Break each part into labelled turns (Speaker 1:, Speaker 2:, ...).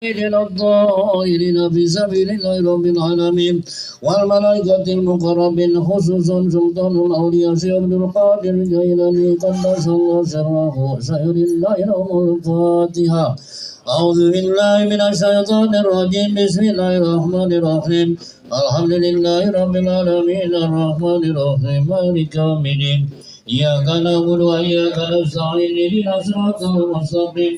Speaker 1: إلى الطائرين في سبيل الله رب العالمين والملائكة المقربين خصوصا سلطان الأولياء شيخ عبد القادر الجيلاني قدس الله سره سير الله لهم الفاتحة. أعوذ بالله من الشيطان الرجيم بسم الله الرحمن الرحيم الحمد لله رب العالمين الرحمن الرحيم مالك يوم الدين إياك نعبد وإياك نستعين اهدنا الصراط المستقيم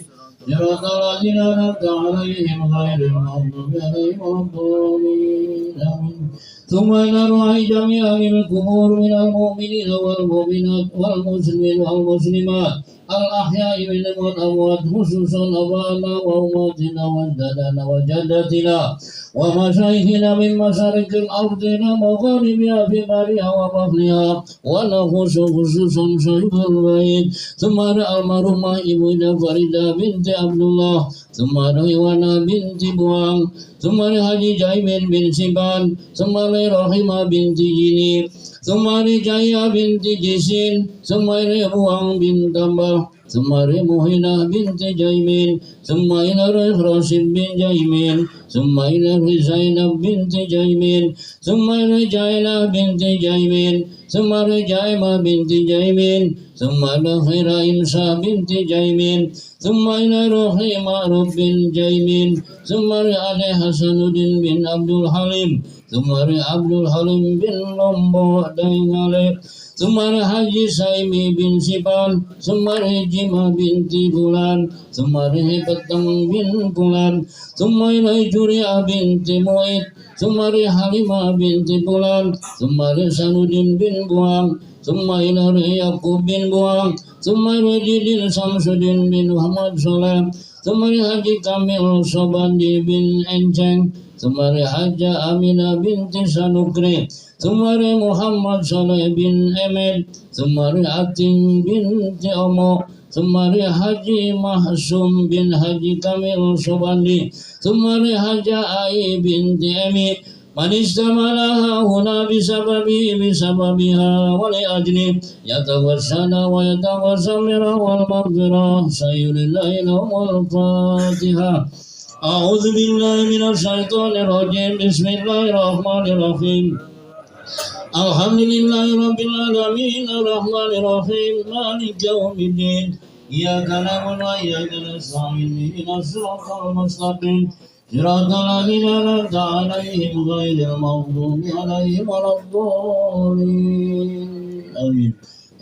Speaker 1: صراط الذين أنعمت عليهم غير المغضوب عليهم ولا الضالين آمين. ثم إلى روح جميع القبور من المؤمنين والمؤمنات والمسلمين والمسلمات الأحياء منهم والأموات خصوصا أبانا وأمهاتنا وجدنا وجدتنا ومشايخنا من مشارق الأرض إلى مغاربها في برها وبحرها ونخص خصوصا شيخ البيت ثم المرحومة ابن فريدة بنت عبد الله ثم ريوانا بنت بوان ثم لحجي جايمر بن سبان ثم لرحمة بنت جيني ثم لجايا بنت جيسين ثم لبوان بنت تنبه ثم لمهنا بنت جايمين ثم إلى راشد بن جايمين ثم إلى زينب بنت جايمين ثم إلى جايلة بنت جايمين ثم إلى جايمة بنت جايمين ثم إلى خير إنسى بنت جايمين ثم إلى رحيمة رب جايمين ثم إلى حسن بن عبد الحليم ثم إلى عبد الحليم بن لمبو داينالي ثم إلى حج سايمي بن سبان ثم إلى جمع بنت فلان ثم إلى بطن بن فلان ثم إلى جريا بنت مويت ثم إلى حليمة بنت فلان ثم إلى سند بن بوام ثم إلى يعقوب بن بوام ثم إلى جديد شمس الدين بن محمد سلام ثم إلى حج كامل صباندي بن أنجeng ثم إلى حج أمينة بنت سنكري ثم إلى محمد صالح بن أمين ثم إلى عتين بنت أمو ثم إلى حج محسوم بن حج كامل صباندي ثم إلى حج آي بنت أمي من استعملها هنا بسببها ولأجله يتوسل ويتوسل والمغفرة سير الله لهم الفاتحة. أعوذ بالله من الشيطان الرجيم بسم الله الرحمن الرحيم الحمد لله رب العالمين الرحمن الرحيم مالك يوم الدين إياك نعبد وإياك نستعين اهدنا الصراط المستقيم صراط الذين أنعمت عليهم غير المغضوب عليهم ولا الضالين آمين.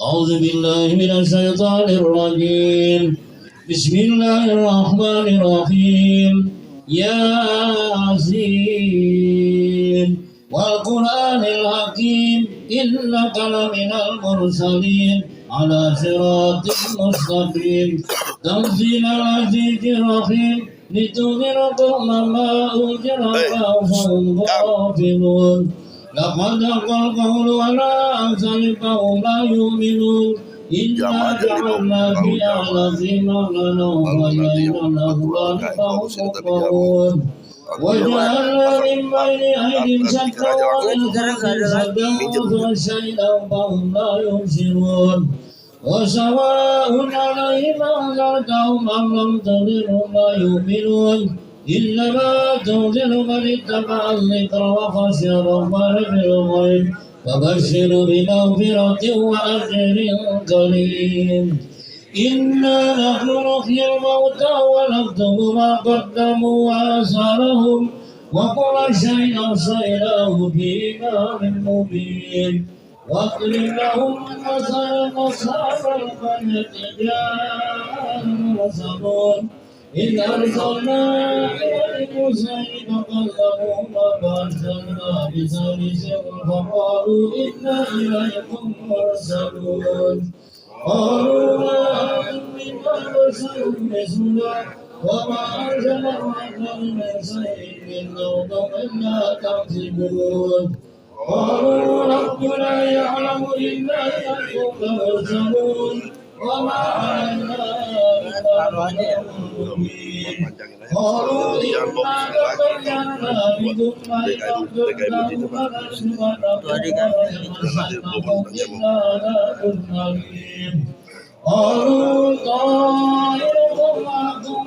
Speaker 1: أعوذ بالله من الشيطان الرجيم بسم الله الرحمن الرحيم ياسين والقرآن الحكيم إنك لمن المرسلين على صراط مستقيم تنزيل العزيز الرحيم لتنذر قوما ما أنذر آباؤهم غافلون لقد حق القول على أكثرهم لا يؤمنون إنا جعلنا في أعناقهم أغلالا وإلينا أغلالا فهم وجعلنا من بين أيديهم سدا ومن خلفهم سدا وغشيناهم فهم لا يبصرون وسواء عليهم أنذرتهم أم لم تنذرهم لا يؤمنون إنما تنذر من اتبع الذكر وخشي الرحمن بالغيب فبشر بمغفرة وأجر كريم. إنا نحن نحيي الموتى ونكتب ما قدموا وآثارهم وكل شيء أحصيناه في إمام مبين واضرب لهم مثلا أصحاب القرية جاءهم المرسلون إذ أرسلنا إليهم سيد فكذبوا فأرسلنا بثالث فقالوا إنا إليكم مرسلون قالوا ما أنتم إلا بشر مثلنا وما أنزل الرحمن من شيء من أرض إلا تكذبون قالوا ربنا يعلم إنا إليكم لمرسلون وما علينا إلا المؤمنين قالوا إنا تبينا بكم فإن قالوا طائركم معكم